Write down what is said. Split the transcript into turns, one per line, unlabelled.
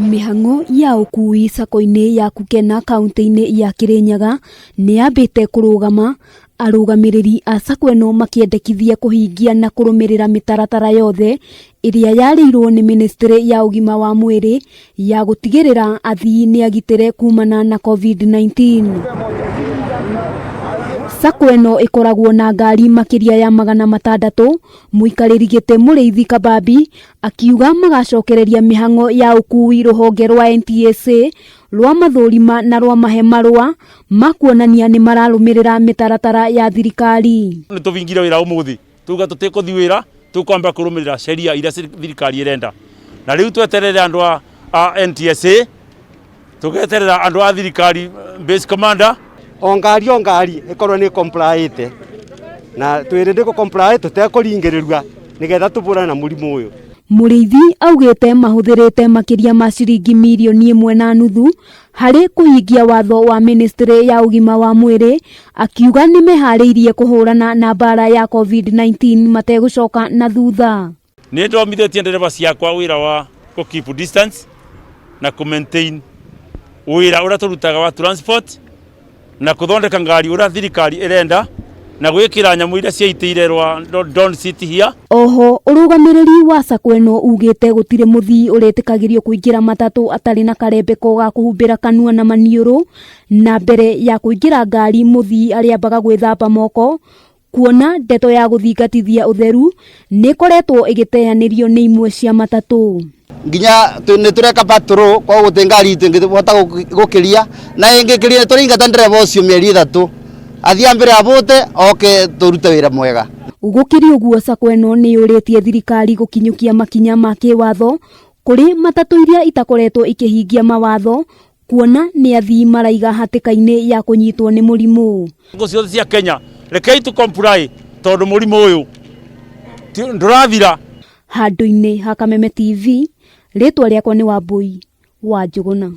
Mĩhang'o ya ũkui sako-inĩ ya Kukena kaunti-inĩ ya Kirinyaga nĩ yambĩte kũrũgama, arũgamĩrĩri a sako ĩno makĩendekithia kũhingia na kũrũmĩrĩra mĩtaratara yothe ĩrĩa yarĩirwo nĩ Ministry ya ũgima wa mwĩrĩ ya gũtigĩrĩra athii nĩ agitĩre kumana na COVID-19. Sako ĩno ĩkoragwo na ngari makĩria ya 600. Mũikarĩri gĩtĩ Mũrĩithi Kabambi akiuga magacokereria mĩhang'o ya ũkui rũhonge rwa NTSA rwa mathũrima na rwa mahe marũa makuonania nĩ mararũmĩrĩra mĩtaratara ya thirikari.
Nĩ tũvingire wĩra ũmũthĩ tuga tũtekũthi wĩra tũkwamba kũrũmĩrĩra sheria iria thirikari ĩrenda, na rĩu tweterere andũ a NTSA tugeterera andũ a thirikari base commander
o ngari ikorwo ni compliant na twirinde ko compliant tutekũringĩrĩrua nigetha tũbũrane na mũrimũ ũyũ.
Mũrĩithi augĩte mahũthĩrĩte makĩria ma ciringi mirioni 1.5 harĩ kũhingia watho wa Ministry ya ũgima wa mwĩrĩ, akiuga nĩ meharĩirie kũhũrana na mbara ya COVID-19 mategũcoka na thutha.
Nĩ ndomithĩtie ndereba ciakwa wĩra wa ku keep distance na ku maintain wĩra ũrĩa tũrutaga wa transport na kuthondeka ngari ũrĩa thirikari ĩrenda na gwĩkĩra nyamũ iria ciaitĩire rwa don't sit here.
Oho ũrũgamĩrĩri wa sako ĩno ugĩte gũtirĩ mũthii ũretĩkagĩrio kũingĩra matatũ atarĩ na karembeko ga kũhumbĩra kanua na maniũrũ, na mbere ya kũingĩra ngari mũthii arĩambaga gwĩthamba moko, kuona ndeto ya gũthingatithia ũtheru nĩ koretwo ĩgĩteanĩrio nĩ imwe cia matatũ.
Nginya nĩ tureka patrol kwa gũtĩ ngari tũngĩhota gũkĩria na ĩngĩkĩria tũringata ndereba ũcio mĩeri 3 athia mbere abũte oke tũrute wĩra mwega.
Gũkĩrĩ ũguo sako ĩno nĩ yũrĩtie thirikari gũkinyũkia makinya ma kĩwatho kũrĩ matatũ iria itakoretwo ikĩhingia mawatho, kuona nĩ athii maraiga hatĩka-inĩ ya kũnyitwo nĩ mũrimũ.
Ngo ciothe cia Kenya rekei tũ comply tondũ mũrimũ ũyũ ndũrathira.
Handũ-inĩ ha Kameme TV, rĩtwa rĩakwa nĩ Wambui wa Njũgũna.